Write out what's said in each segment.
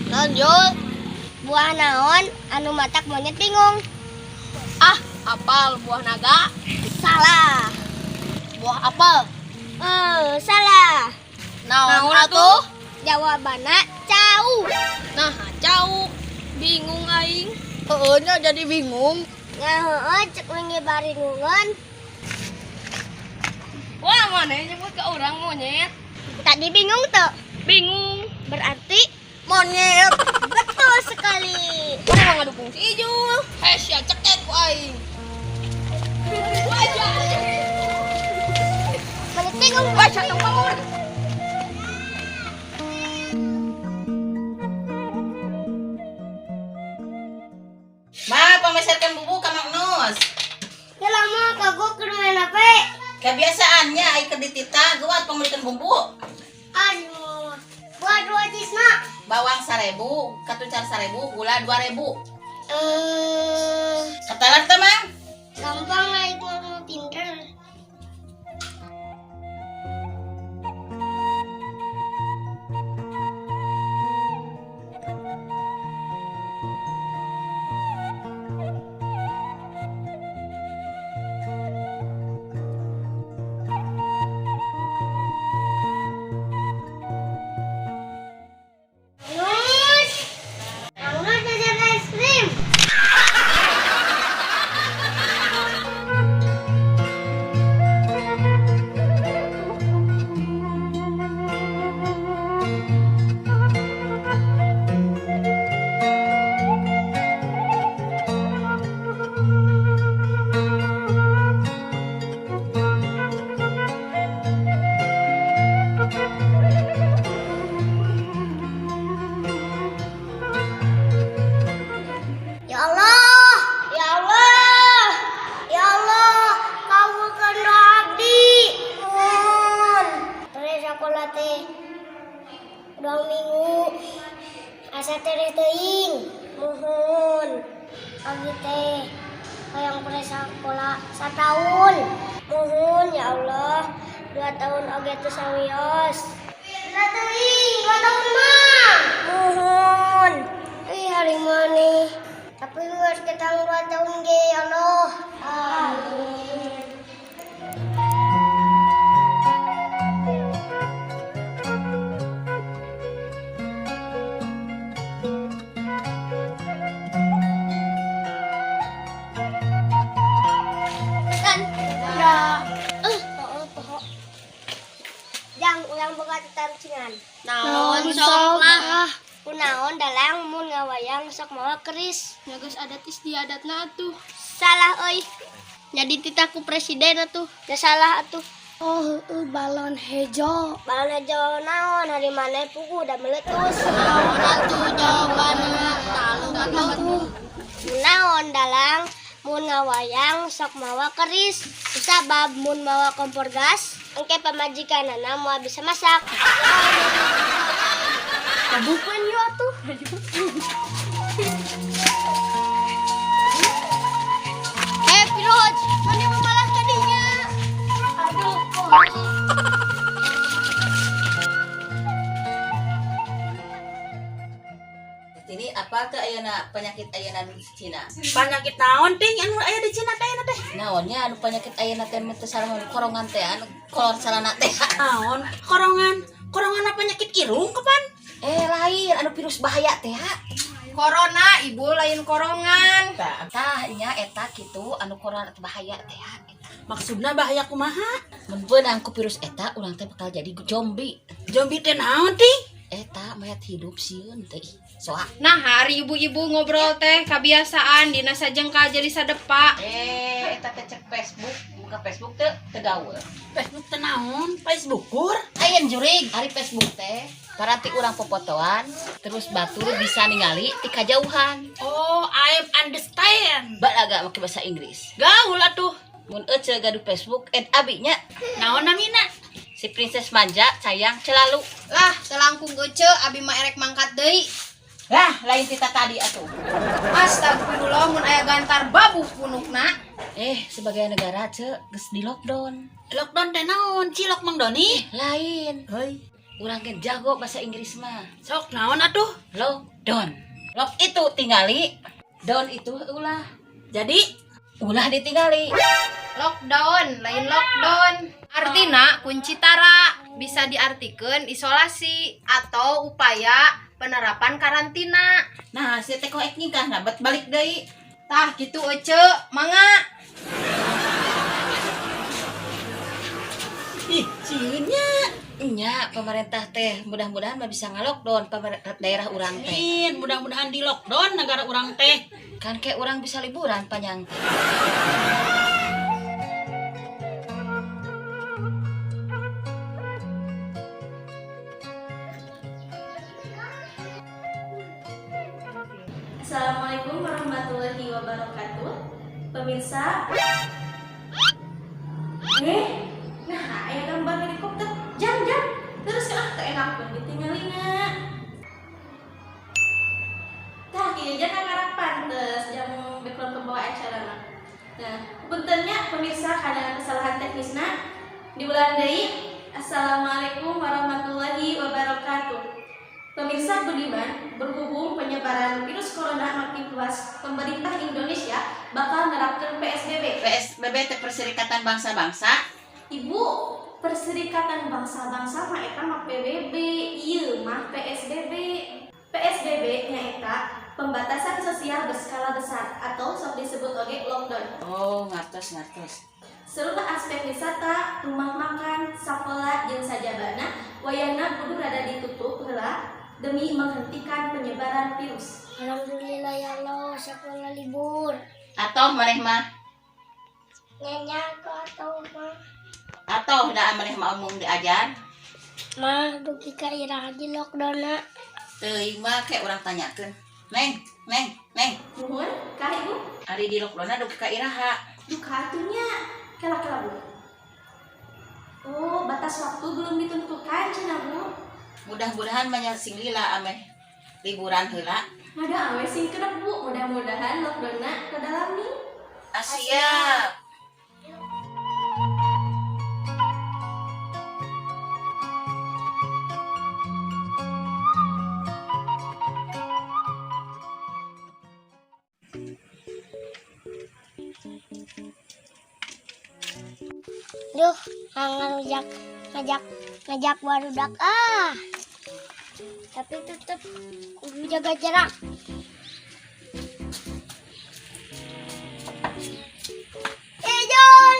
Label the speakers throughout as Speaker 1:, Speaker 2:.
Speaker 1: Lanjut. Buah naon anu matak monyet bingung?
Speaker 2: Ah, apal buah naga.
Speaker 1: Salah.
Speaker 2: Buah apel.
Speaker 1: Salah.
Speaker 2: Naon atuh?
Speaker 1: Jawabanna cau.
Speaker 2: Nah, cau. Bingung aing. Heueunya jadi bingung.
Speaker 1: Heueuh cek ngebari ngungun.
Speaker 2: Wah, mana nyebut ke orang monyet?
Speaker 1: Tadi bingung tuh.
Speaker 2: Bingung.
Speaker 1: Berarti
Speaker 2: Monyet.
Speaker 1: betul sekali.
Speaker 2: Orang ngadukung si Ijul. Sia ceket ku aing. Wajah.
Speaker 1: Monyet bingung.
Speaker 2: Wajah tong bangun.
Speaker 3: Ma, pemeserkan bubuk ka Mang Nus.
Speaker 1: Ya lama kagok ke main HP.
Speaker 3: Kebiasaannya ai ke ditita guat pembelikan bumbu.
Speaker 1: Aduh. Buat 2 jisna.
Speaker 3: Bawang 1000, katucar 1000, gula 2000. Katalan teh, Mang?
Speaker 1: Gampang lah ibu mau pinter. Nus jajan es krim. Ya Allah, ya Allah, ya Allah, kabulkan doa abdi. Mohon. Terus sekolah teh 2 minggu. Asa tereh teuing. Mohon. Abdi teh hayang pere sekolah 1 tahun. Mohon ya Allah, 2 tahun oge teh sawios. Udah teuing 2 tahun mah. Mohon. Hari maneh. Tapi harus kita 2 tahun ge ya Allah. Amin. wayang sok mawa keris.
Speaker 2: Ya geus adat istiadatna atuh.
Speaker 1: Salah euy.
Speaker 2: Jadi titaku presiden atuh.
Speaker 1: Da salah atuh.
Speaker 2: Oh, balon hejo.
Speaker 1: Balon hejo naon hari mana pugu udah meletus.
Speaker 2: Naon atuh jawabanna? Talung atuh.
Speaker 1: Naon dalang mun ngawayang sok mawa keris. Sabab mun mawa kompor gas engke pamajikanana moal bisa masak. Kabukan yo atuh.
Speaker 2: Piroj, mana mau malas tadinya?
Speaker 1: Aduh,
Speaker 3: Ini apa ke ayeuna penyakit ayeuna di Cina?
Speaker 4: Penyakit naon ting anu aya di Cina teh teh?
Speaker 3: Naonnya anu penyakit ayeuna teh teu salah korongan teh anu kolor salana teh.
Speaker 4: Naon? Korongan apa penyakit irung kapan?
Speaker 3: Lain anu virus bahaya teh.
Speaker 2: Corona, ibu lain korongan.
Speaker 3: Tah nya eta kitu anu corona bahaya teh.
Speaker 4: Maksudna bahaya kumaha?
Speaker 3: Mun beunang ku virus eta urang teh bakal jadi zombie.
Speaker 4: Zombie teh naon ting?
Speaker 3: Eta mayat hidup sieun teh. Soak.
Speaker 2: Nah, hari ibu-ibu ngobrol teh kebiasaan dina sajengkal jadi sadepa.
Speaker 3: Eta teh cek Facebook, buka Facebook teh gaul.
Speaker 4: Facebook teh naon? Facebookur?
Speaker 3: Ayeun jurig ari Facebook teh. Parati urang popotoan, terus batur bisa ningali ti kajauhan.
Speaker 4: Oh, I understand.
Speaker 3: Balaga make bahasa Inggris.
Speaker 4: Gaul atuh.
Speaker 3: Mun ece gaduh Facebook abinya
Speaker 4: Naon namina?
Speaker 3: si Princess Manja sayang selalu.
Speaker 2: Lah, selangkung ece abi mah erek mangkat deui.
Speaker 3: Lah lain kita tadi atuh.
Speaker 2: Astagfirullah mun aya gantar babuh punukna.
Speaker 3: Sebagai negara ce geus di lockdown.
Speaker 4: Lockdown teh naon? Cilok Mang Doni?
Speaker 3: Lain.
Speaker 4: Heuy,
Speaker 3: Urang ge jago bahasa Inggris mah.
Speaker 4: sok naon atuh?
Speaker 3: Lockdown. Lock itu tingali, down itu ulah.
Speaker 4: Jadi
Speaker 3: Ulah ditinggali.
Speaker 2: Lockdown, lain lockdown. Artina kunci tara bisa diartikeun isolasi atau upaya penerapan karantina.
Speaker 3: Nah, si teh koek nikah nah balik deui.
Speaker 2: Tah gitu ece, mangga.
Speaker 4: ih, cieunya.
Speaker 3: Nya pemerintah teh mudah-mudahan mah bisa ngalockdown daerah urang teh.
Speaker 4: Amin, mudah-mudahan di lockdown negara urang teh.
Speaker 3: Kan kayak orang bisa liburan panjang.
Speaker 5: Assalamualaikum warahmatullahi wabarakatuh. Pemirsa. Nah, aya gambar helikopter. Jam. Terus teu enak pun ditingalina. Tah kieu jangan ngarap pantes jam background ke bawah acarana. Nah, puntennya pemirsa kadang kesalahan teknisna diulang deui. Assalamualaikum warahmatullahi wabarakatuh. Pemirsa budiman, berhubung penyebaran virus corona makin luas, pemerintah Indonesia bakal menerapkan PSBB.
Speaker 3: PSBB teh Perserikatan Bangsa-Bangsa.
Speaker 5: Ibu, Perserikatan Bangsa-Bangsa mah eta mah PBB, ieu mah PSBB. PSBB nyaeta pembatasan sosial berskala besar atau sok disebut oge lockdown.
Speaker 3: Oh, ngartos.
Speaker 5: Seluruh aspek wisata, rumah makan, sakola, jeung sajabana wayahna kudu rada ditutup heula demi menghentikan penyebaran virus.
Speaker 1: Alhamdulillah ya Allah, sekolah libur.
Speaker 3: Atoh maneh mah.
Speaker 1: Nyanyi atau mah.
Speaker 3: Atoh da maneh mah omong diajar.
Speaker 1: Mah dugi ka iraha di lockdown na.
Speaker 3: Teuing mah kayak urang tanyakeun. Neng.
Speaker 5: Nuhun, kah Ibu?
Speaker 3: Ari di lockdown dugi ka iraha.
Speaker 5: Duka atunya, kela-kela Bu. Oh, batas waktu belum ditentukan, cenah Bu.
Speaker 3: Mudah-mudahan banyak sing lila ameh liburan heula.
Speaker 5: Ada awe sing kedep Bu, mudah-mudahan lockdown-na kedalami.
Speaker 3: Siap.
Speaker 1: Duh, ngajak barudak tapi tetep kudu jaga jarak. Ijul.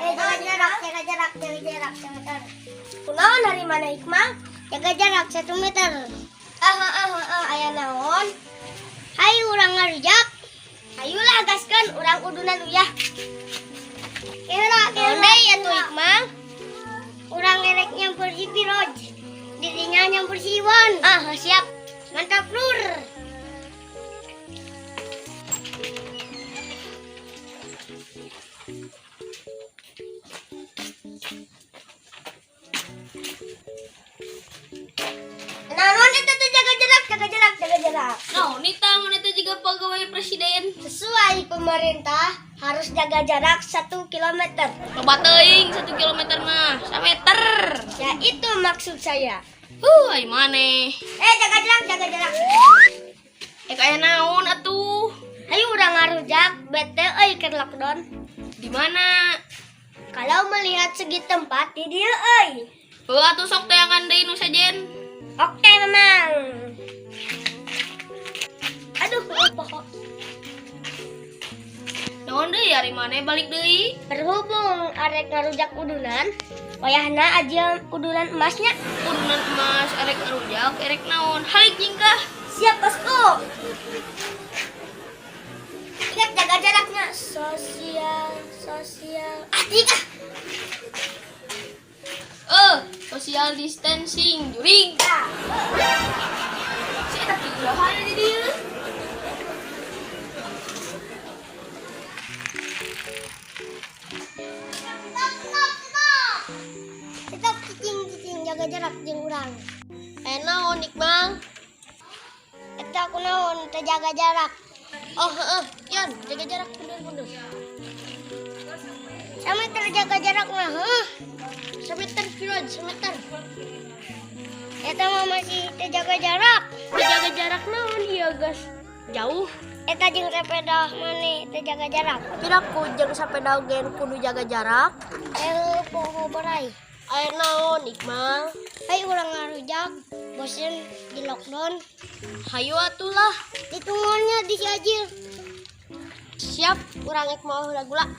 Speaker 1: Jaga jarak. Kunaon hari mana Hikmah? Jaga jarak 1 meter. Aya naon? Hai urang ngarujak. Ayolah gaskeun urang kudunan uyah. Kira deui atuh Hikmah. Urang ngerek nyampur si Piroj. Dirinya nyampur si Iwan. Siap. Mantap, Lur. Naon eta teh jaga jarak.
Speaker 2: Nah, nita mana itu juga pegawai presiden.
Speaker 1: Sesuai pemerintah harus jaga jarak 1 kilometer.
Speaker 2: Loba teuing 1 kilometer mah 1 meter.
Speaker 1: Ya itu maksud saya.
Speaker 2: Ai maneh.
Speaker 1: Jaga jarak.
Speaker 2: Kayak naon atuh?
Speaker 1: Ayo urang ngarujak, bete euy keur lockdown.
Speaker 2: Di mana?
Speaker 1: Kalau melihat segi tempat di dieu euy.
Speaker 2: Atuh sok teangan deui nu sajen.
Speaker 1: Oke, Memang. Aduh, lupa.
Speaker 2: Naon deui ari maneh balik deui?
Speaker 1: Berhubung arek ngarujak udunan, wayahna aja udunan emasnya.
Speaker 2: Udunan emas erek ngarujak, erek naon? Halik jingkah.
Speaker 1: Siap, Bosku. Ingat jaga jaraknya. Sosial. Tika.
Speaker 2: Social distancing juring. Si eta pilahan di dieu.
Speaker 1: Tetap cicing jaga jarak jeung urang.
Speaker 2: Naon Iqbal?
Speaker 1: Eta aku naon teh jaga jarak.
Speaker 2: Yan, jaga jarak mundur.
Speaker 1: Sameter jaga jarak mah,
Speaker 2: Semeter Firoj, semeter.
Speaker 1: Eta mah masih teh jaga jarak.
Speaker 2: Jaga jarak naon ieu, guys? Jauh.
Speaker 1: Eta jeung sepeda maneh teh jaga jarak.
Speaker 2: Tidak ku jeung sapeda gen kudu jaga jarak.
Speaker 1: Poho berai.
Speaker 2: Aya naon Iqbal?
Speaker 1: Hai urang ngarujak, bosen di lockdown.
Speaker 2: Hayu atulah.
Speaker 1: Ditunggunya di si Ajil.
Speaker 2: Siap, urang ek mau gula.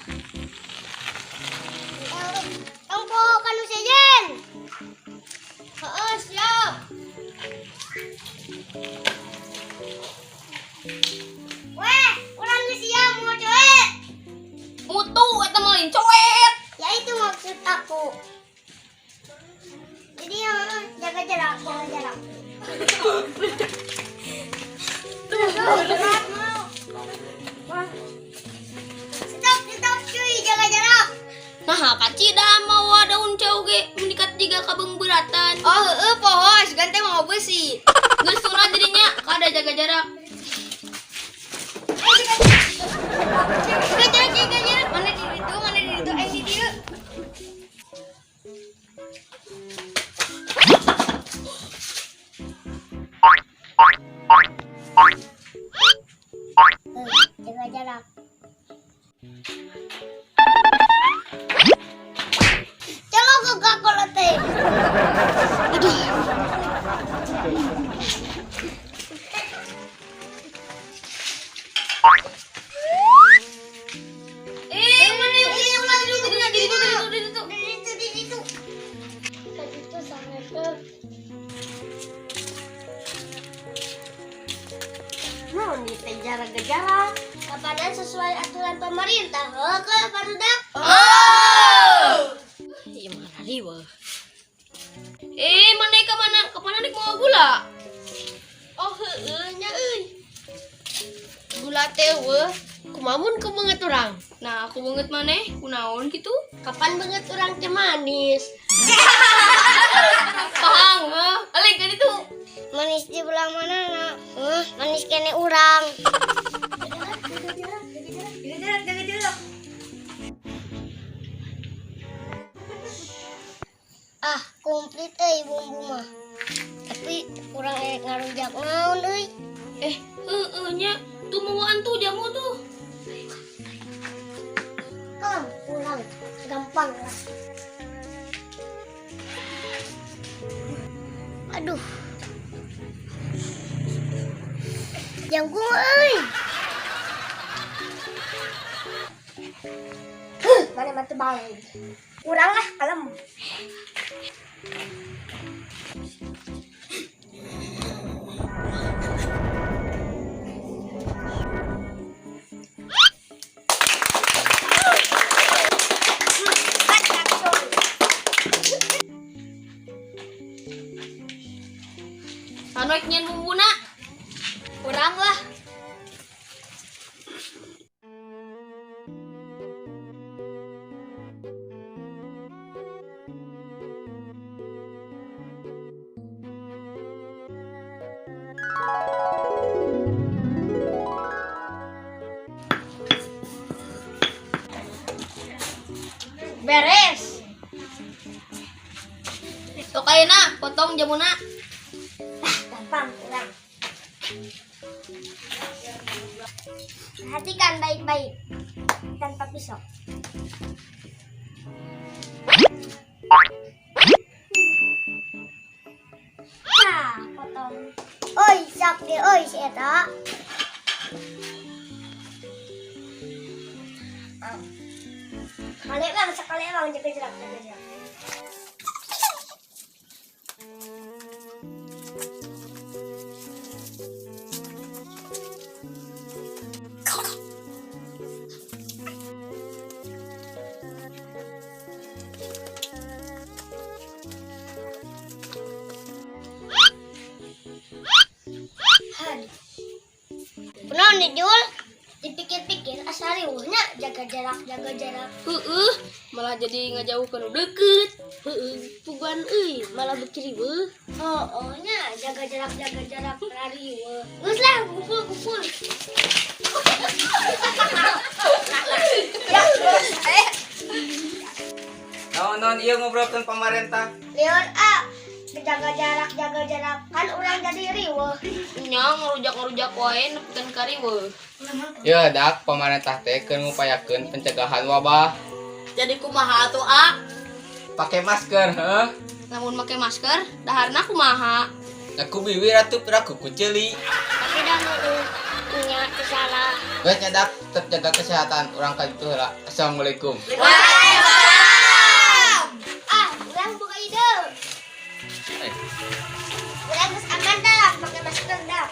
Speaker 1: Tongpo kanu sejen.
Speaker 2: Siap.
Speaker 1: Weh, urang geus siap mau coet.
Speaker 2: Mutu eta mah lain coet.
Speaker 1: Ya itu maksud aku. Jadi jaga jarak. Stop cuy, jaga jarak.
Speaker 2: Nah, kacida mau daun cau ge mendikat jiga kabeng beratan.
Speaker 1: Pohos, ganteng mau besi.
Speaker 2: Geus sunat jadinya kada jaga jarak.
Speaker 1: Jaga jarak. Mana di itu, di dieu. Jaga jarak. Calo gak kolote.
Speaker 2: Mana yuk ulah di situ.
Speaker 1: Itu sampai ke. Mau nih teh jaga jarak. Kapanan sesuai aturan pemerintah. Oke, barudak.
Speaker 2: Iya mana riweuh. Mana ka mana? Ka mana dik mau gula? Nya euy.
Speaker 3: Gula teh weuh, kumamun ku beungeut urang.
Speaker 2: Nah, aku banget maneh, kunaon gitu?
Speaker 3: Kapan beungeut urang teh manis?
Speaker 2: Pahang, alik kan itu.
Speaker 1: Manis di belah mana nak? Manis kene urang. Jaga jarak. Komplit bumbu mah. Tapi kurang enak ngarujak naon euy.
Speaker 2: Nya tuh mawaan tuh jamu tuh.
Speaker 1: Pulang. Gampang lah. Aduh. Jangkung euy. Mana mah teu balik. Urang lah kalem.
Speaker 2: Sanoek nyen bumbuna.
Speaker 1: Kurang lah. Beres.
Speaker 2: Sok ayeuna potong jamuna.
Speaker 1: Gampang, kurang. Perhatikan baik-baik tanpa pisau. Nah, potong. Oi, sak ge oi si eta. Sekali bang, jaga jarak, jaga jarak. Benar nih Jul, dipikir-pikir asal riuhnya jaga jarak, jaga jarak.
Speaker 2: Malah jadi ngajauh kan deket. Puguan malah berkiri weh.
Speaker 1: Oh nya jaga jarak lari weh. Geus lah, guful. Ya,
Speaker 6: Non iya ngobrolkan pemerintah.
Speaker 1: lihat jaga jarak kan orang jadi riweuh.
Speaker 2: Nya ngerujak wae nepikeun ka riweuh.
Speaker 6: Ya dak pemerintah teh keun ngupayakeun pencegahan wabah.
Speaker 4: Jadi kumaha atuh, A?
Speaker 6: Pakai masker, heuh.
Speaker 2: Namun make masker, daharna kumaha?
Speaker 6: Aku biwi ratu piraku kuceli.
Speaker 1: Tapi dah punya salah.
Speaker 6: Geus nyadak tetep jaga kesehatan urang ka ditu heula. Assalamualaikum.
Speaker 1: Orang buka ide. Orang geus aman dah, pakai masker dah.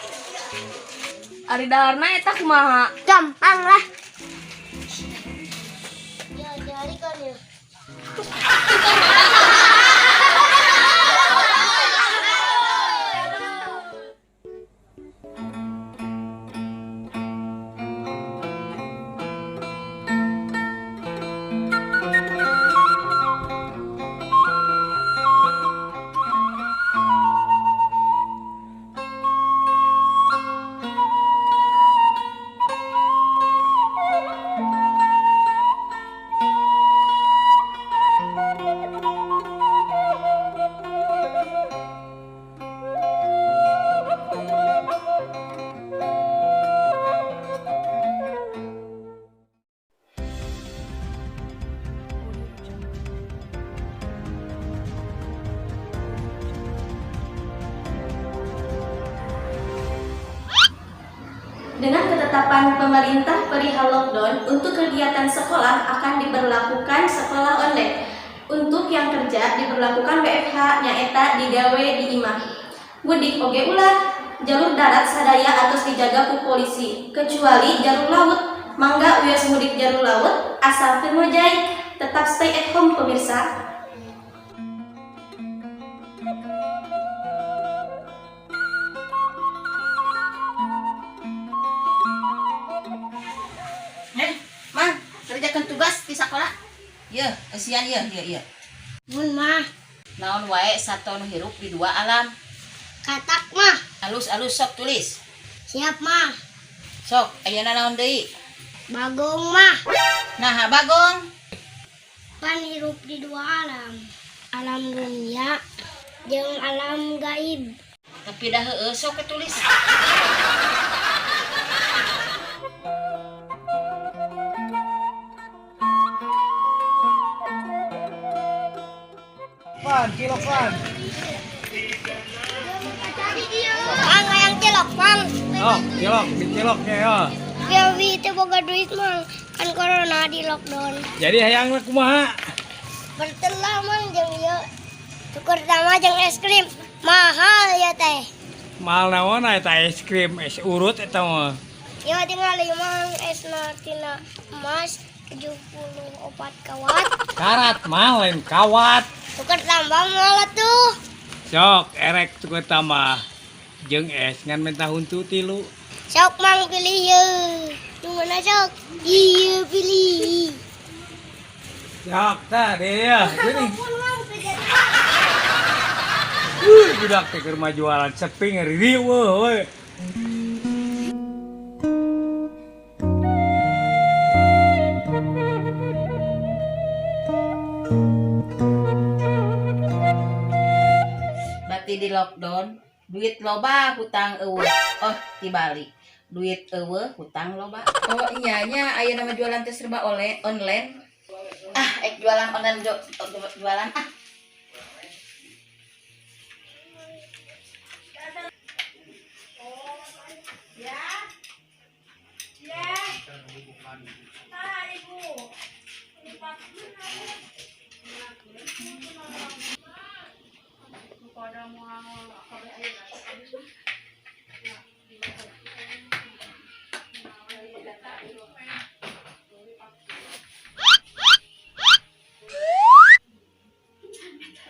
Speaker 2: Ari daharna eta kumaha?
Speaker 1: Gampang lah. Ya, dari kan ya.
Speaker 5: Dengan ketetapan pemerintah perihal lockdown, untuk kegiatan sekolah akan diberlakukan sekolah online. Untuk yang kerja diberlakukan WFH nyaeta digawe di imah. Mudik oge ulah, jalur darat sadaya atos dijaga ku polisi, kecuali jalur laut. Mangga wios mudik jalur laut, asal ngojay, tetap stay at home pemirsa.
Speaker 4: Mang, kerjakan tugas di sekolah. Iya, kasihan iya.
Speaker 1: Mun mah,
Speaker 3: Naon wae saton hirup di dua alam.
Speaker 1: katak mah.
Speaker 3: Alus-alus sok tulis.
Speaker 1: Siap mah.
Speaker 3: Sok, ayeuna naon deui?
Speaker 1: Bagong mah.
Speaker 3: Nah, Bagong.
Speaker 1: Pan hirup di dua alam. Alam dunia jeung alam gaib.
Speaker 3: Tapi dah heueuh sok ketulis.
Speaker 6: Kilokan.
Speaker 1: Ang yang cilok, Mang.
Speaker 6: Oh, ciloknya ya.
Speaker 1: Biawi itu boga duit, Mang. Kan corona di lockdown.
Speaker 6: Jadi hayang kumaha?
Speaker 1: Bertelah, Mang, jeung ieu. Tuker sama jeung es krim. Mahal ya teh.
Speaker 6: Mahal naon eta es krim, es urut eta mah.
Speaker 1: Ya tinggal Mang esna tina emas 74 kawat.
Speaker 6: Karat mah lain kawat.
Speaker 1: Tuker tambah malah tuh.
Speaker 6: Sok erek tuku tambah.
Speaker 7: jeung es ngan mentah huntu tilu.
Speaker 1: Sok mang pilih ye. Gimana sok? Iya pilih.
Speaker 7: Yak tah deh ya. Gini. Budak teh keur mah jualan seping ngeri we.
Speaker 4: Berarti di lockdown duit loba hutang eueuh. Oh dibalik duit eueuh hutang loba. Oh iya nya aya nama jualan teh serba online. Jualan online jualan ah.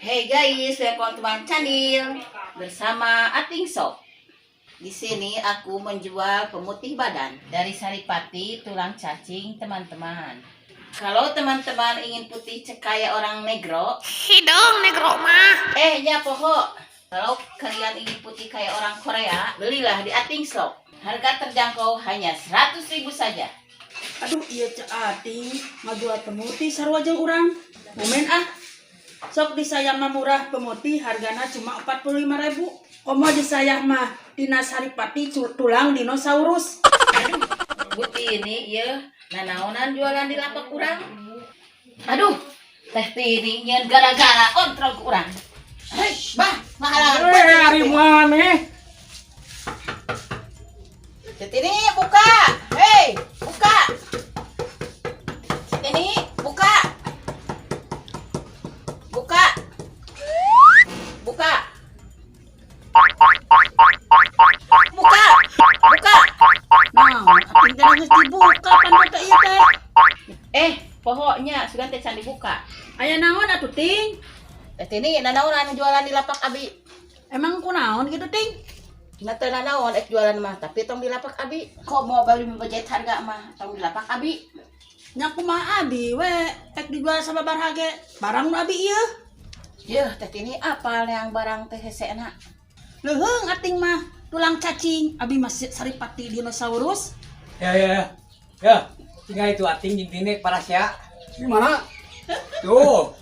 Speaker 4: Hey guys, welcome to my channel bersama Ating Shop. Di sini aku menjual pemutih badan dari saripati tulang cacing teman-teman. Kalau teman-teman ingin putih kayak orang negro,
Speaker 1: Hidung negro mah.
Speaker 4: ya poho. Kalau kalian ingin putih kayak orang Korea, belilah di Ating Shop. Harga terjangkau hanya 100.000 saja.
Speaker 8: Aduh iya Cak Ating ngajual pemutih sarua jeung urang. Momen ah. Sok di saya mah murah pemutih hargana cuma 45.000. Komo di saya mah dina saripati tulang dinosaurus.
Speaker 4: Buti ini ya nanaonan jualan di lapak kurang. Aduh, teh tini nyen gara-gara kontrol kurang. Hei, bah, mahalangan.
Speaker 7: Hari mana?
Speaker 4: Teh tini buka. Hei, buka. Teh tini buka. Buka. Buka. Buka. Buka.
Speaker 8: Nah, Ating teh geus dibuka pan bata ieu teh.
Speaker 4: Pokoknya sudah teh can dibuka.
Speaker 8: Aya naon atuh Ting?
Speaker 4: Teh tini nanaonan jualan di lapak abi.
Speaker 8: Emang kunaon gitu Ting?
Speaker 4: Nah teu nanaon jualan mah, tapi tong di lapak abi. Kok mau beli budget harga mah tong di lapak abi.
Speaker 8: Nya kumaha abi we ek dijual sababar hage barang nu abi ieu.
Speaker 4: Yeuh, teh tini apal yang barang teh hesena.
Speaker 8: Leuheung Ating mah tulang cacing, abi masih saripati dinosaurus.
Speaker 7: Ya. Tinggal itu Ating jeung Dinek parasya.
Speaker 9: Di mana?
Speaker 7: Tuh.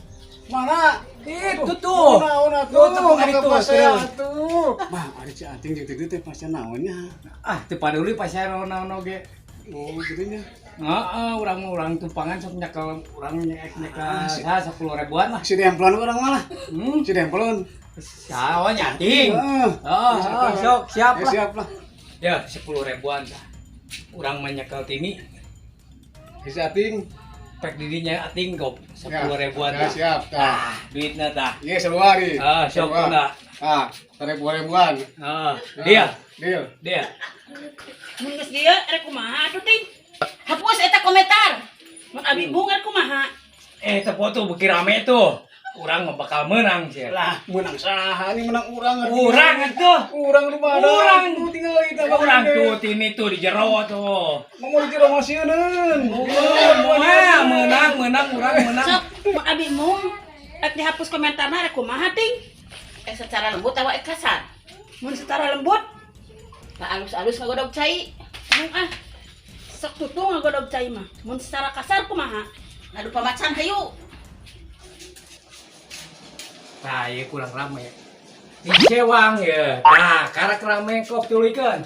Speaker 9: Mana?
Speaker 7: Itu tuh.
Speaker 9: Naon
Speaker 7: Tuh, tepung hari tuh,
Speaker 9: saya
Speaker 7: terus.
Speaker 9: tuh. Mah, ari si Ating jeung teu teh pasti naonnya.
Speaker 7: Ah, teu paduli pasar naon ge.
Speaker 9: Oh, gitu nya.
Speaker 7: Heeh, urang tumpangan sok nyakel urang nyekel 10.000-an lah.
Speaker 9: Si dempelon urang malah. Si dempelon.
Speaker 7: Sawa nyating. Sok siap lah.
Speaker 9: Siap lah.
Speaker 7: Ya, 10.000-an tah. Urang mah nyekel tini.
Speaker 9: Si Ating.
Speaker 7: Pek didinya Ating kok 10.000-an
Speaker 9: Ya,
Speaker 7: tah.
Speaker 9: siap tah.
Speaker 7: Duitna tah.
Speaker 9: Iya, seluari.
Speaker 7: Sok na.
Speaker 9: Ribuan.
Speaker 7: Dia.
Speaker 9: Deal.
Speaker 8: Mun geus dieu erek kumaha atuh Ting?
Speaker 4: Hapus eta komentar.
Speaker 8: Mun abi bungar kumaha?
Speaker 7: Teh foto beuki rame tuh. Urang mah bakal menang sih.
Speaker 9: Lah, menang saha ini menang urang.
Speaker 7: Urang atuh.
Speaker 9: Urang di mana?
Speaker 7: Urang.
Speaker 9: Tuh tinggal kita.
Speaker 7: Urang tuh tini tuh di jero tuh.
Speaker 9: Mau dikira masieun.
Speaker 7: Menang urang menang.
Speaker 8: Sok mun abi mung ek dihapus komentarna erek kumaha Ting?
Speaker 4: Secara lembut tawa kasar.
Speaker 8: Mun secara lembut
Speaker 4: Tak alus-alus ngagodog cai.
Speaker 8: mung ah sok tutung ngagodog cai mah. Mun secara kasar kumaha?
Speaker 4: Ngadu pamacan hayu.
Speaker 7: Nah, ya kurang rame. Di sewang ya. Nah, karak rame kok tulikeun.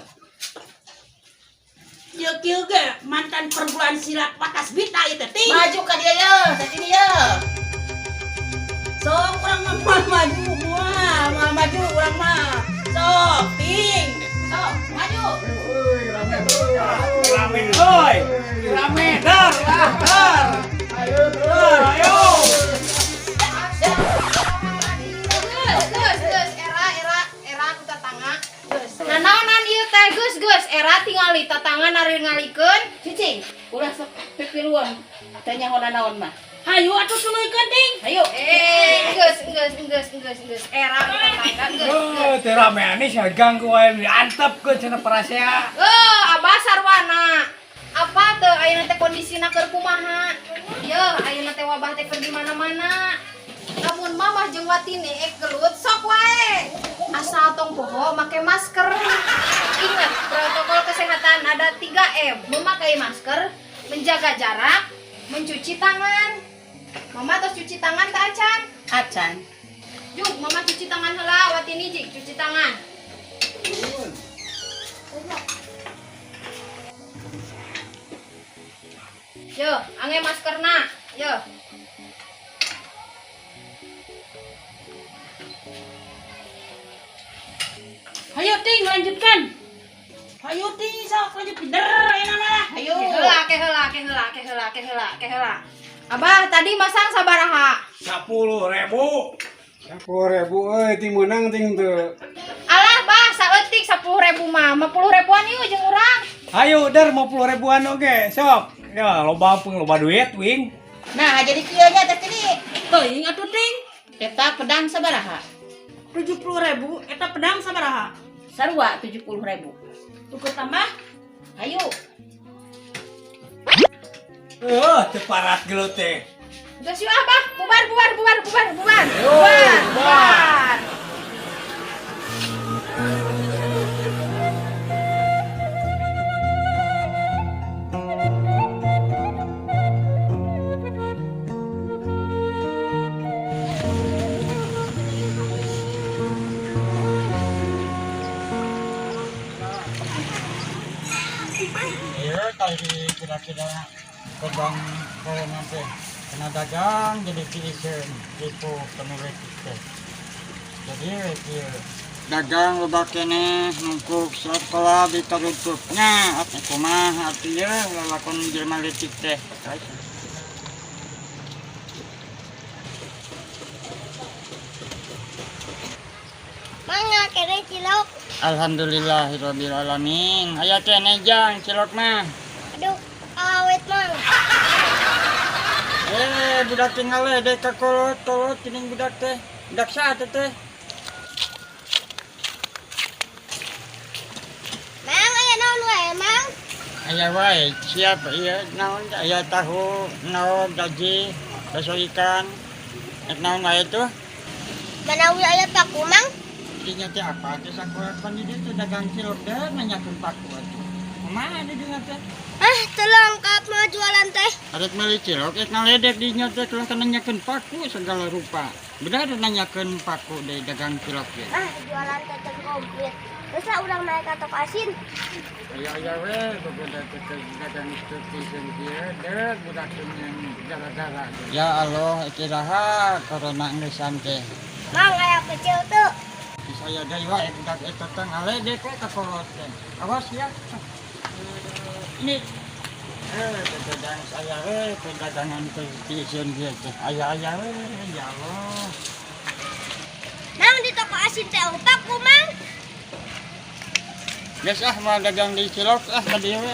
Speaker 8: Ieu kieu ge mantan perguruan silat patas bita ieu teh Ting.
Speaker 4: Maju ka dia ye, teh tini ye.
Speaker 8: Sok urang mah moal maju urang mah. Sok Ting.
Speaker 4: Sok, maju.
Speaker 7: Rame euy. Rame dar lah, dar. Ayo.
Speaker 5: Era ku tatangga. Nah, naonan ieu teh geus era tingali tatangga nari ngalikeun cicing.
Speaker 4: Ulah sok pipiluan. Tanya hona naon mah.
Speaker 8: Hayu atuh tuluikeun ting.
Speaker 3: Ayo.
Speaker 5: Enggeus. Era kita
Speaker 7: Oh, teh ramean nih ganggu wae antep ke cenah parasea.
Speaker 5: Abah sarwana. Apa teu ayeuna teh kondisina keur kumaha? Yeuh, ayeuna teh wabah teh keur di mana-mana. Lamun mamah jeung watine gelut sok wae. Asal tong poho make masker. Ingat, protokol kesehatan ada 3M. Memakai masker, menjaga jarak, mencuci tangan. Mama tos cuci tangan teh acan?
Speaker 4: Acan.
Speaker 5: Juk, mama cuci tangan heula, watini jik cuci tangan. Yo, angge maskerna. Yo.
Speaker 8: Hayu ting lanjutkan. Hayu ting sok lanjut pider ayeuna mah.
Speaker 5: Ayo. Keheula. Abah, tadi masang sabaraha?
Speaker 7: 10.000.
Speaker 9: 10.000 euy ting meunang ting teu.
Speaker 5: Alah, Bah, saeutik 10.000 mah. 50.000-an ieu jeung urang.
Speaker 7: Ayo dar 50.000-an oge, sok. Ya loba duit wing.
Speaker 4: Nah, jadi kieu nya teh tadi.
Speaker 8: Teuing atuh ting.
Speaker 4: Eta pedang sabaraha?
Speaker 8: 70.000 eta pedang sabaraha?
Speaker 4: Sarua 70.000.
Speaker 8: Tuker tambah.
Speaker 4: Ayo.
Speaker 7: Teu parat gelut teh.
Speaker 5: Geus yuk Abah, bubar.
Speaker 7: Bubar.
Speaker 10: Iya tadi kira-kira pegang kalau nanti kena dagang jadi pilih tipu penulis itu. Jadi dagang loba kene nungkuk sekolah ditarutupnya apa kumaha artinya lalakon jelema leutik teh.
Speaker 1: Mangga kene cilok.
Speaker 10: Alhamdulillahirabbil alamin. Aya kene jang cilok mah.
Speaker 1: Aduh, awet mang.
Speaker 10: Budak tinggal dek ka kolot geuning budak teh. Budak saha teh?
Speaker 1: Mang aya naon wae, Mang?
Speaker 10: Aya wae, siap ieu naon aya tahu, naon gaji, bakso ikan. Naon wae tuh?
Speaker 1: Manawi aya paku, Mang?
Speaker 10: Dinya teh apa? Teh sakurat pan di ditu dagang cilok deh nanyakeun paku atuh. Kumaha di dinya teh?
Speaker 1: Teu lengkap mah jualan teh.
Speaker 10: Arek meuli cilok ngaledek dinya teh kulang nanyakeun paku segala rupa. Bener nanyakeun paku deui dagang cilok ge.
Speaker 1: Jualan teh teu komplit. Terus lah urang naik katok asin.
Speaker 10: Aya we budak teh dagang stasiun kieu deh budak yang gara-gara. Ya Allah, kiraha corona ngeusan teh.
Speaker 1: Mang aya kecil tuh.
Speaker 10: Saya deui wae budak eta teh ngaledek we ka kolot teh. Awas ya. Ini dagang saya dagangan stasiun kieu teh. Aya we ya Allah.
Speaker 1: Mang di toko asin teh paku, Mang.
Speaker 10: Geus mah dagang di cilok ka dieu we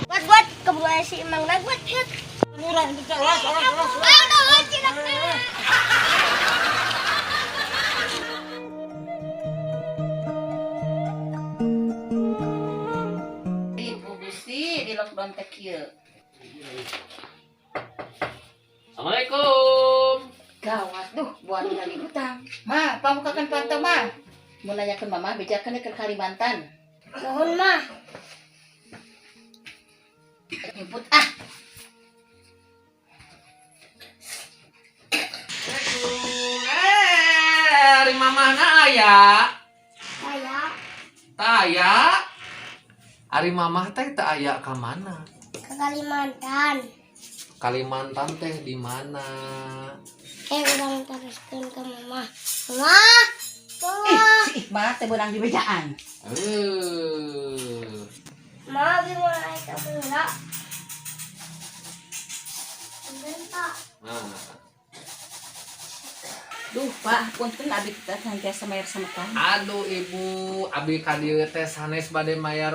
Speaker 1: Buat kebuaya si Mang dah buat.
Speaker 10: Murah itu awas.
Speaker 1: Aduh, cilok teh.
Speaker 4: Ibu Gusti di lockdown teh kieu.
Speaker 6: Assalamualaikum.
Speaker 4: Gawat buat ngali utang. Ma, pamukakan pantau mah. Mau nanyakeun mama bejakeun ke Kalimantan.
Speaker 1: Nuhun mah.
Speaker 4: Nyebut
Speaker 6: Ari mamahna aya.
Speaker 1: Aya
Speaker 6: Ari mamah teh teu aya ka mana?
Speaker 1: ke Kalimantan.
Speaker 6: Kalimantan teh di mana?
Speaker 1: Urang teruskeun ke Mama. Mama.
Speaker 4: si Iqbal teh beurang di bejaan.
Speaker 1: Mama bingung naik ke benda. Bentar.
Speaker 6: Nah.
Speaker 4: Duh Pak, punten abi kita santiasa mayar semekan.
Speaker 7: Aduh ibu, abi kadieu teh sanes bade mayar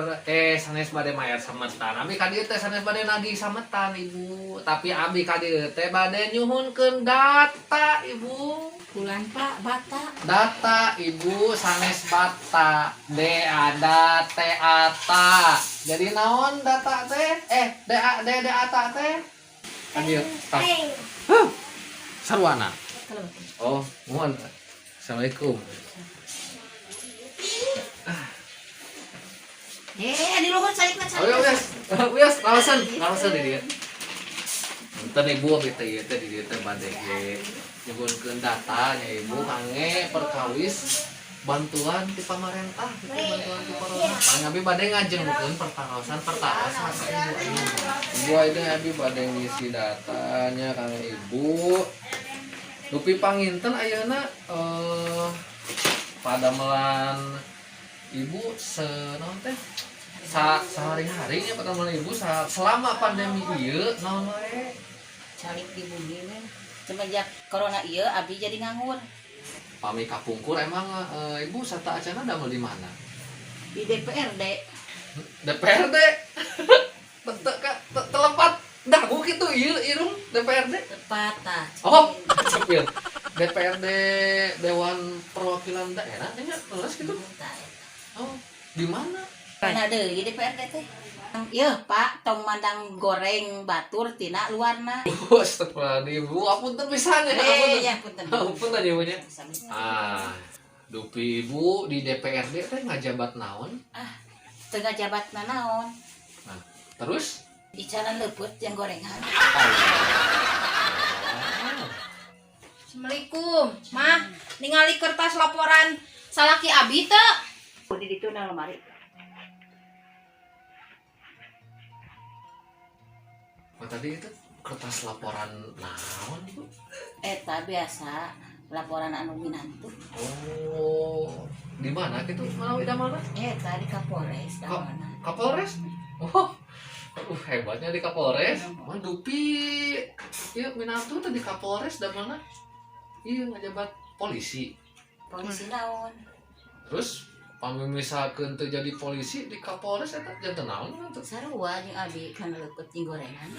Speaker 7: semetan. Abi kadieu teh sanes bade nagih sametan ibu. Tapi abi kadieu teh bade nyuhunkeun data ibu.
Speaker 4: Bulan Pak, bata.
Speaker 7: Data ibu sanes bata. D ada T ata. Jadi naon data teh? D ata teh. Kadieu tah. Sarwana. Oh, mohon. Assalamualaikum.
Speaker 4: Di luhur salikna
Speaker 7: Oh, wias, ngawasan di dieu. Punten ibu abi teh ieu teh di dieu teh bade ge nyuhunkeun data nya ibu kangge perkawis bantuan ti pamarentah gitu, bantuan ti corona. Pang abi bade ngajengkeun pertarosan ibu ayeuna abi bade ngisi datanya kangge ibu. Dupi panginten ayeuna padamelan ibu senaon teh sehari-hari nya padamelan ibu selama pandemi ieu naon wae
Speaker 4: calik di bumi we. Semenjak corona ieu abi jadi nganggur.
Speaker 7: pami kapungkur emang ibu sarta acana damel di mana?
Speaker 4: Di DPRD.
Speaker 7: DPRD. Telepat dagu kitu ieu irung DPRD.
Speaker 4: Tepat tah.
Speaker 7: Oh, cepil. DPRD Dewan Perwakilan Daerah nya terus gitu. Oh, di mana?
Speaker 4: Kana deui DPRD teh. Ieu Pak, tong mandang goreng batur tina luarna.
Speaker 7: Astagfirullahaladzim, Bu, apunten pisan ya.
Speaker 4: Punten.
Speaker 7: Apunten ya, Bu nya. Dupi ibu di DPRD teh ngajabat naon?
Speaker 4: Teu ngajabatna naon.
Speaker 7: Nah, terus
Speaker 4: Icanan leuput yang gorengan.
Speaker 5: Assalamualaikum. Mah, ningali kertas laporan salaki abi teu?
Speaker 4: Di ditu na lemari.
Speaker 7: Oh, tadi itu kertas laporan naon, Bu?
Speaker 4: Eta biasa laporan anu minantu.
Speaker 7: Oh, di mana gitu? Mana mana?
Speaker 4: Eta di Kapolres mana?
Speaker 7: Kapolres? Oh, hebatnya di Kapolres. Mah dupi ieu minantu teh di Kapolres da mana? Iya ngajabat polisi.
Speaker 4: Polisi naon?
Speaker 7: Terus pami misalkeun teu jadi polisi di Kapolres eta janten naon tuh?
Speaker 4: Sarua jeung abi kana leuput jeung gorengan.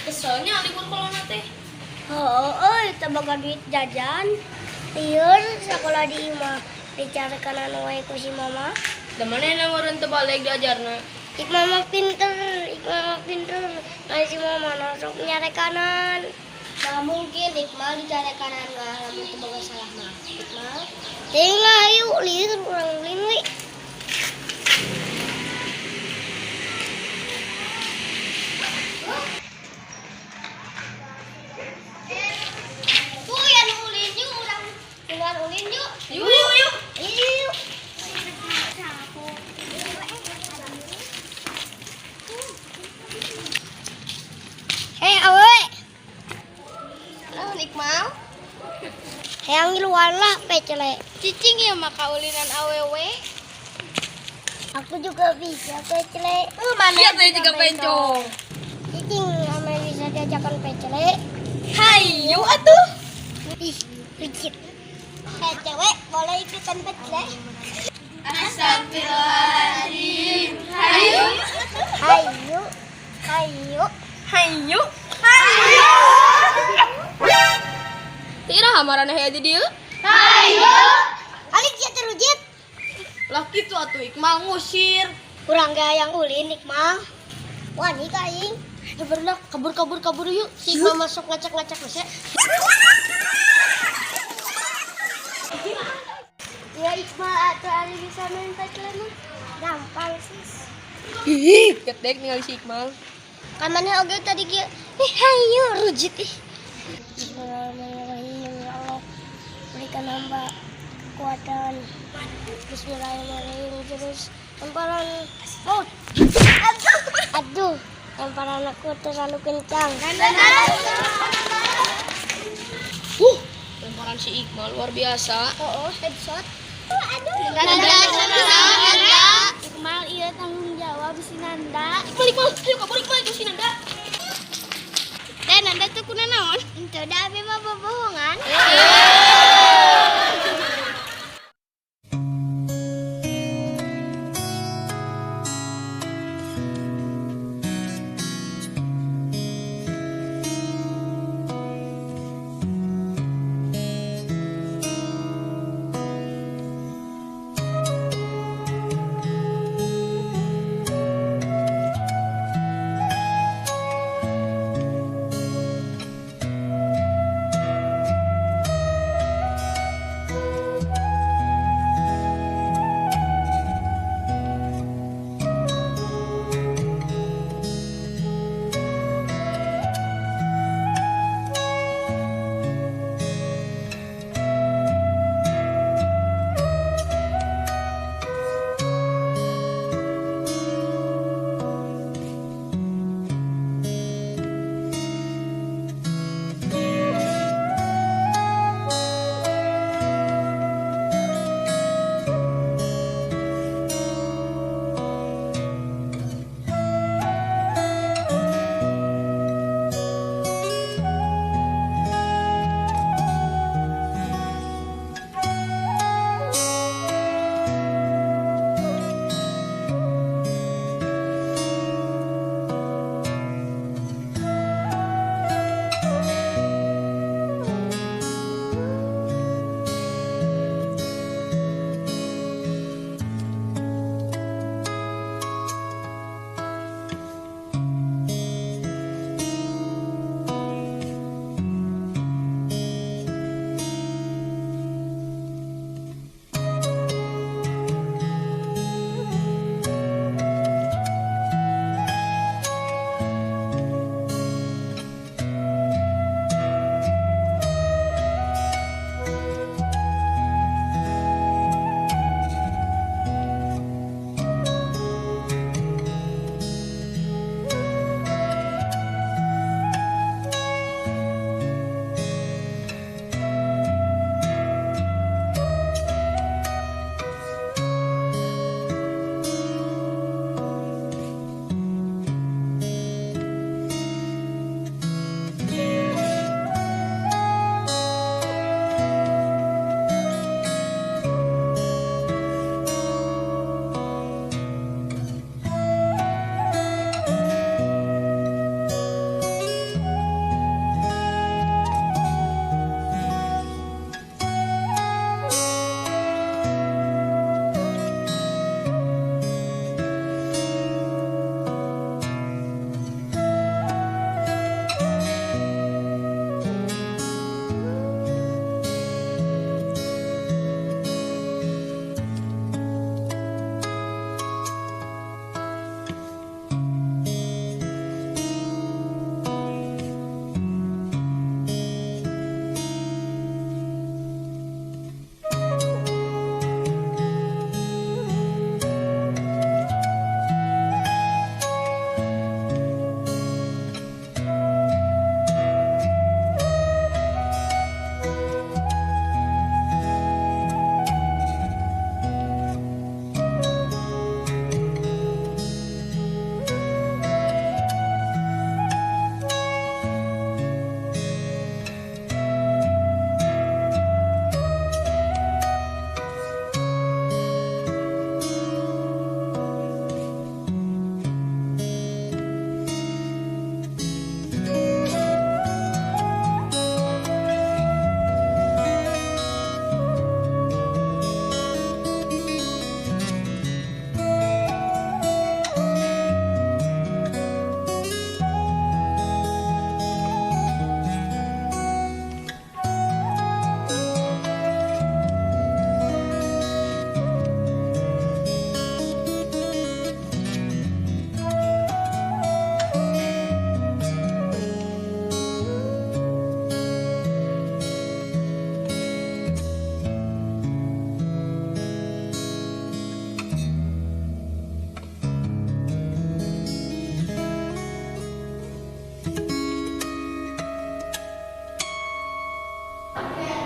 Speaker 5: Keselnya libur corona teh.
Speaker 1: Boga duit jajan. Lieur sekolah di imah dicarikan anu wae ku si mama.
Speaker 2: Da manehna meureun teu balik diajarna.
Speaker 1: Ik mama pinter. Nah si mama sok nyarekanan. Nah mungkin Iqmal dicarekanan lamun teu boga salah mah. Iqmal. Tinggal yuk lieur urang ulin we. Yuk. Hei awe.
Speaker 5: Naon Iqmal?
Speaker 1: Hayang luar lah pecele.
Speaker 5: Cicing ya mah kaulinan awewe.
Speaker 1: Aku juga bisa pecele.
Speaker 5: Mana ya teh juga pencong.
Speaker 1: Cicing ame bisa diajakan pecele.
Speaker 5: Hayu atuh.
Speaker 1: Ih, picit. Cewek boleh ikutan pecele?
Speaker 5: Astagfirullahaladzim. Hayu.
Speaker 2: marana aya di dieu?
Speaker 1: Alik ya terujit.
Speaker 2: Lah kitu atuh Iqmal ngusir.
Speaker 1: Kurang gaya yang ulin Iqmal. Wani kaing.
Speaker 2: Ya berenang kabur yuk. Si Iqmal masuk ngacak-ngacak masih.
Speaker 1: Ya Iqmal atau Ali bisa main pacaran mah. Gampang sis.
Speaker 2: Ih, ketek ningali si Iqmal.
Speaker 1: Kamane oge tadi ge. Hayu rujit ih. Bismillahirrahmanirrahim. Ya Allah. Berikan hamba kekuatan. Bismillahirrahmanirrahim. Terus lemparan. Oh. Aduh. Lemparan aku terlalu kencang.
Speaker 2: Lemparan si Iqmal luar biasa.
Speaker 1: Oh, headshot. Aduh. Iqmal iya tanggung jawab si Nanda.
Speaker 2: Iqmal, ayo kabur Iqmal itu si Nanda.
Speaker 1: Nanda tuh kuna naon? Itu dah abi mah bohongan.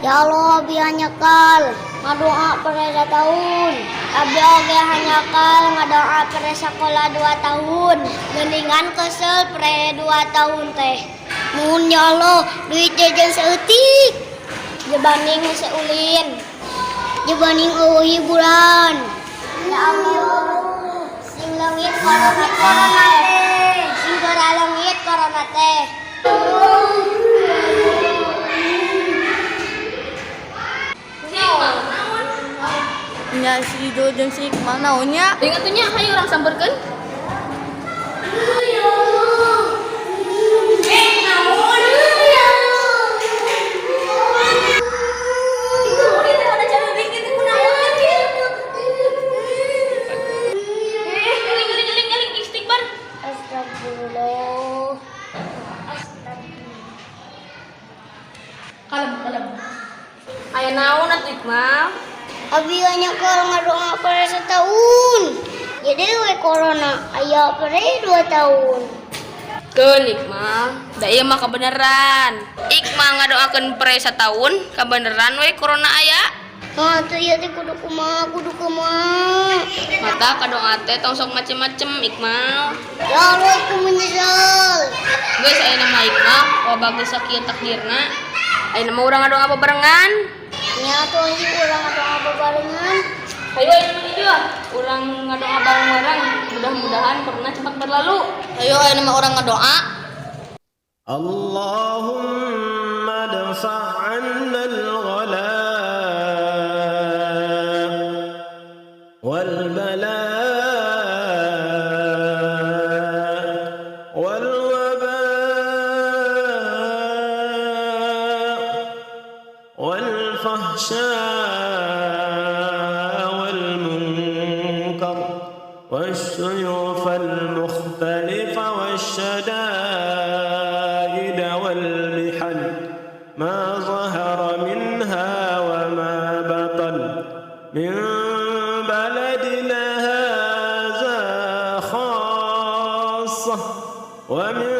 Speaker 1: Ya Allah, abi hanyakal ngadoa pada tahun. Abi oge hanyakal ngadoa pada sekolah 2 tahun. Mendingan kesel pre 2 tahun teh. Mohon ya Allah, duit jajan seeutik. Jebanding seulin. Jebanding hiburan. Ya Allah, sing leungit corona teh. Sing geura leungit corona teh.
Speaker 5: Nya si Ido jeung si Iqmal naonnya?
Speaker 2: Dengan tuh nya hayu urang sampeurkeun.
Speaker 1: Astagfirullah.
Speaker 2: Kalem. Aya naon atuh Iqmal?
Speaker 1: Abi hanyakal ngadoa pada setahun. Jadi we corona aya pada 2 tahun.
Speaker 2: Keun Iqmal, da ieu mah kebeneran. Iqmal ngadoakeun pre sataun, kebeneran we corona aya.
Speaker 1: Ah, tuh ieu teh kudu kumaha.
Speaker 2: Mata kadoa teh tong sok macem-macem Iqmal.
Speaker 1: Ya Allah, aku menyesal.
Speaker 2: Geus ayeuna mah Iqmal, wabah geus sakieu takdirna. Ayeuna mah urang ngadoa bebarengan.
Speaker 1: Nya tuh anjing urang ngadoa bebarengan.
Speaker 2: Hayu ayeuna mah ieu urang ngadoa bareng-bareng. Mudah-mudahan corona cepat berlalu.
Speaker 3: Ayo ayeuna mah urang ngadoa.
Speaker 11: Allahumma dfa' 'anna al-ghala wal bala wal waba wal fahsha wal munkar والسيوف المختلفة والشدائد والمحن ما ظهر منها وما بطن من بلدنا هذا خاصة ومن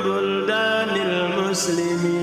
Speaker 11: بلدان المسلمين